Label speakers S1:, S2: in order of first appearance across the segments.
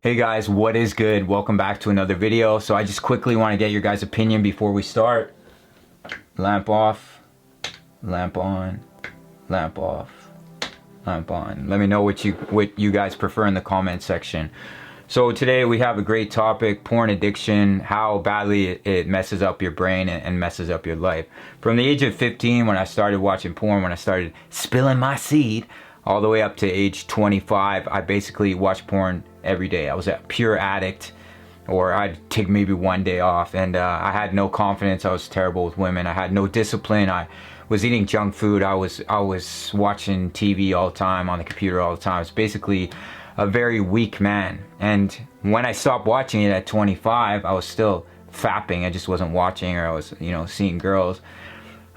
S1: Hey guys, what is good? Welcome back to another video. So I just quickly want to get your guys' opinion before we start. Lamp off, lamp on, lamp off, lamp on. Let me know what you guys prefer in the comment section. So today we have a great topic, porn addiction, how badly it messes up your brain and messes up your life. From the age of 15, when I started watching porn, when I started spilling my seed, all the way up to age 25, I basically watched porn every day. I was a pure addict, or I'd take maybe one day off, and I had no confidence. I was terrible with women. I had no discipline. I was eating junk food. I was watching TV all the time, on the computer all the time. It's basically a very weak man. And when I stopped watching it at 25, I was still fapping. I just wasn't watching, or I was, seeing girls.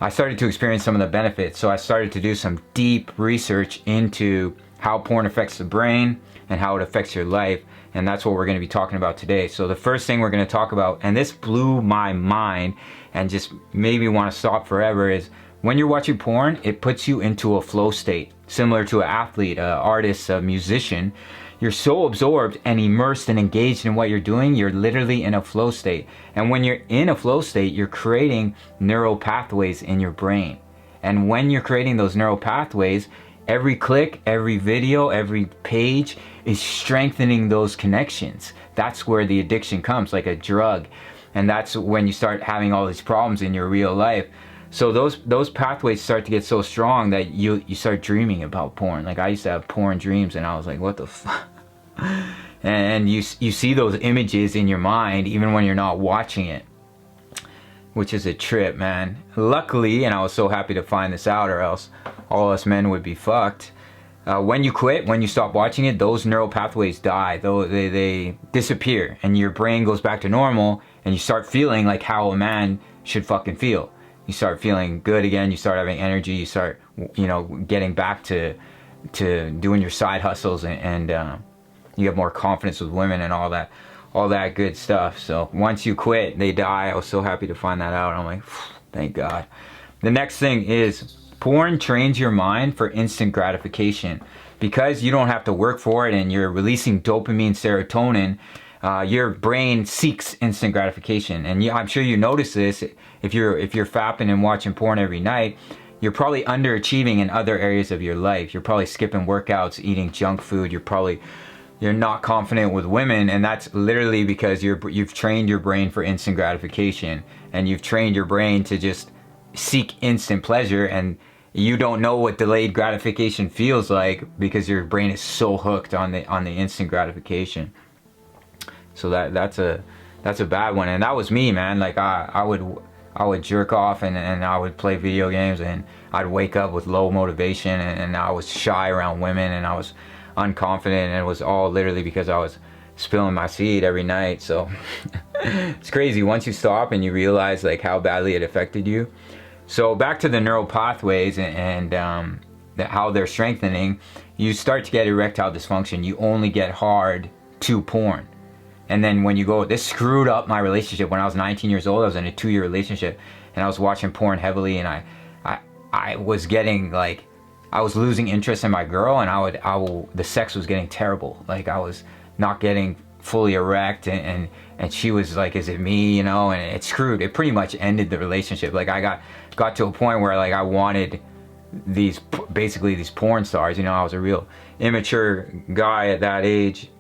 S1: I started to experience some of the benefits. So I started to do some deep research into how porn affects the brain and how it affects your life. And that's what we're going to be talking about today. So the first thing we're going to talk about, and this blew my mind and just made me want to stop forever, is when you're watching porn, it puts you into a flow state, similar to an athlete, an artist, a musician. You're so absorbed and immersed and engaged in what you're doing, you're literally in a flow state. And when you're in a flow state, you're creating neural pathways in your brain. And when you're creating those neural pathways, every click, every video, every page is strengthening those connections. That's where the addiction comes, like a drug. And that's when you start having all these problems in your real life. So those pathways start to get so strong that you start dreaming about porn. Like I used to have porn dreams, and I was like, what the fuck? And you see those images in your mind even when you're not watching it, which is a trip, man. Luckily, and I was so happy to find this out, or else all us men would be fucked. When you quit, when you stop watching it, those neural pathways die. They disappear, and your brain goes back to normal, and you start feeling like how a man should fucking feel. You start feeling good again. You start having energy. You start, getting back to doing your side hustles, and you have more confidence with women and all that good stuff. So once you quit, they die. I was so happy to find that out. I'm like, thank God. The next thing is porn trains your mind for instant gratification. Because you don't have to work for it and you're releasing dopamine, serotonin, your brain seeks instant gratification. And I'm sure you notice this if you're fapping and watching porn every night. You're probably underachieving in other areas of your life. You're probably skipping workouts, eating junk food. You're not confident with women, and that's literally because you've trained your brain for instant gratification, and you've trained your brain to just seek instant pleasure, and you don't know what delayed gratification feels like because your brain is so hooked on the instant gratification. So that's a bad one, and that was me, man. Like I would jerk off and I would play video games, and I'd wake up with low motivation, and I was shy around women, and I was unconfident, and it was all literally because I was spilling my seed every night. So it's crazy once you stop and you realize like how badly it affected you. So back to the neural pathways and how they're strengthening, you start to get erectile dysfunction. You only get hard to porn. And then when you go, this screwed up my relationship. When I was 19 years old, I was in a 2-year relationship, and I was watching porn heavily, and I was getting like, I was losing interest in my girl, and the sex was getting terrible. Like I was not getting fully erect, and she was like, is it me, and it screwed. It pretty much ended the relationship. Like I got to a point where like I wanted basically these porn stars. I was a real immature guy at that age.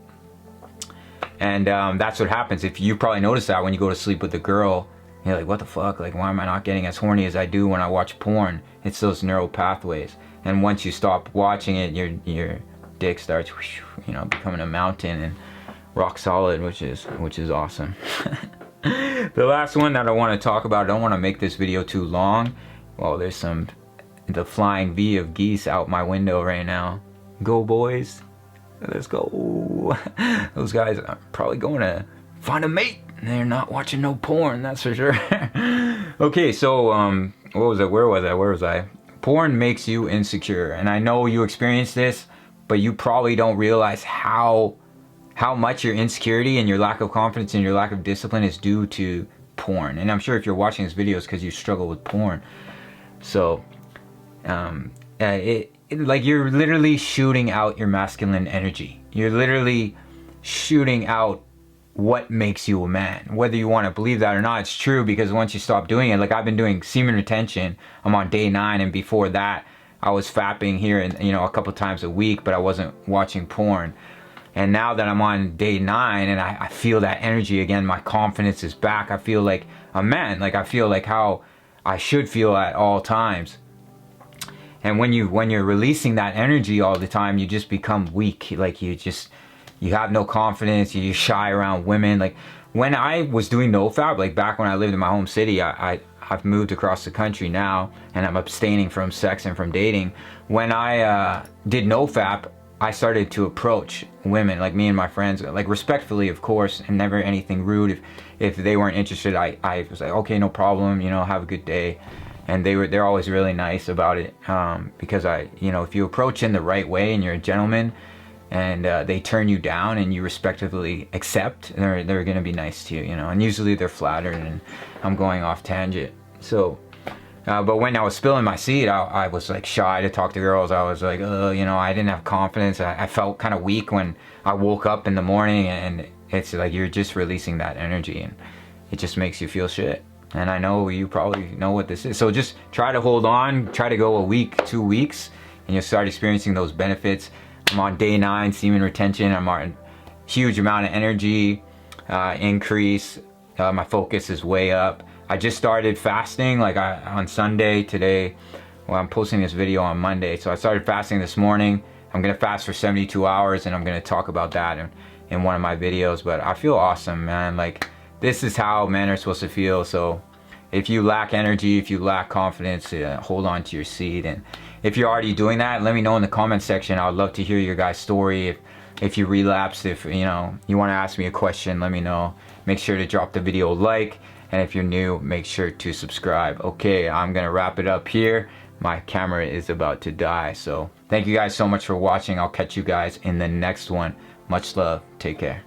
S1: And that's what happens. If you probably notice that when you go to sleep with a girl, you're like, what the fuck? Like, why am I not getting as horny as I do when I watch porn? It's those neural pathways. And once you stop watching it, your dick starts, becoming a mountain and rock solid, which is awesome. The last one that I want to talk about, I don't want to make this video too long. Well, there's the flying V of geese out my window right now. Go boys. Let's go. Those guys are probably going to find a mate. They're not watching no porn, that's for sure. Okay, so what was it? Where was I? Porn makes you insecure, and I know you experience this, but you probably don't realize how much your insecurity and your lack of confidence and your lack of discipline is due to porn. And I'm sure if you're watching this video, it's because you struggle with porn. So like you're literally shooting out your masculine energy. You're literally shooting out what makes you a man. Whether you want to believe that or not, it's true, because once you stop doing it, like I've been doing semen retention, I'm on day 9, and before that I was fapping here and a couple times a week, but I wasn't watching porn. And now that I'm on day 9 and I feel that energy again, my confidence is back. I feel like a man, like I feel like how I should feel at all times. And when you're releasing that energy all the time, you just become weak. Like you have no confidence, you're shy around women. Like when I was doing NoFap, like back when I lived in my home city, I've moved across the country now, and I'm abstaining from sex and from dating. When I did NoFap, I started to approach women, like me and my friends, like respectfully, of course, and never anything rude. If they weren't interested, I was like, okay, no problem, have a good day. And they're always really nice about it, because if you approach in the right way and you're a gentleman, and they turn you down and you respectively accept, they're going to be nice to you, and usually they're flattered. And I'm going off tangent. So but when I was spilling my seed, I was like shy to talk to girls. I was like, I didn't have confidence. I felt kind of weak when I woke up in the morning, and it's like you're just releasing that energy, and it just makes you feel shit. And I know you probably know what this is. So just try to hold on, try to go a week, 2 weeks, and you'll start experiencing those benefits. I'm on day 9, semen retention. I'm on a huge amount of energy increase. My focus is way up. I just started fasting like on Sunday today. Well, I'm posting this video on Monday. So I started fasting this morning. I'm going to fast for 72 hours, and I'm going to talk about that in one of my videos. But I feel awesome, man. Like this is how men are supposed to feel. So if you lack energy, if you lack confidence, hold on to your seed. And if you're already doing that, let me know in the comment section. I would love to hear your guys' story. If you relapsed, if you want to ask me a question, let me know. Make sure to drop the video a like, and if you're new, make sure to subscribe. Okay, I'm gonna wrap it up here. My camera is about to die. So thank you guys so much for watching. I'll catch you guys in the next one. Much love. Take care.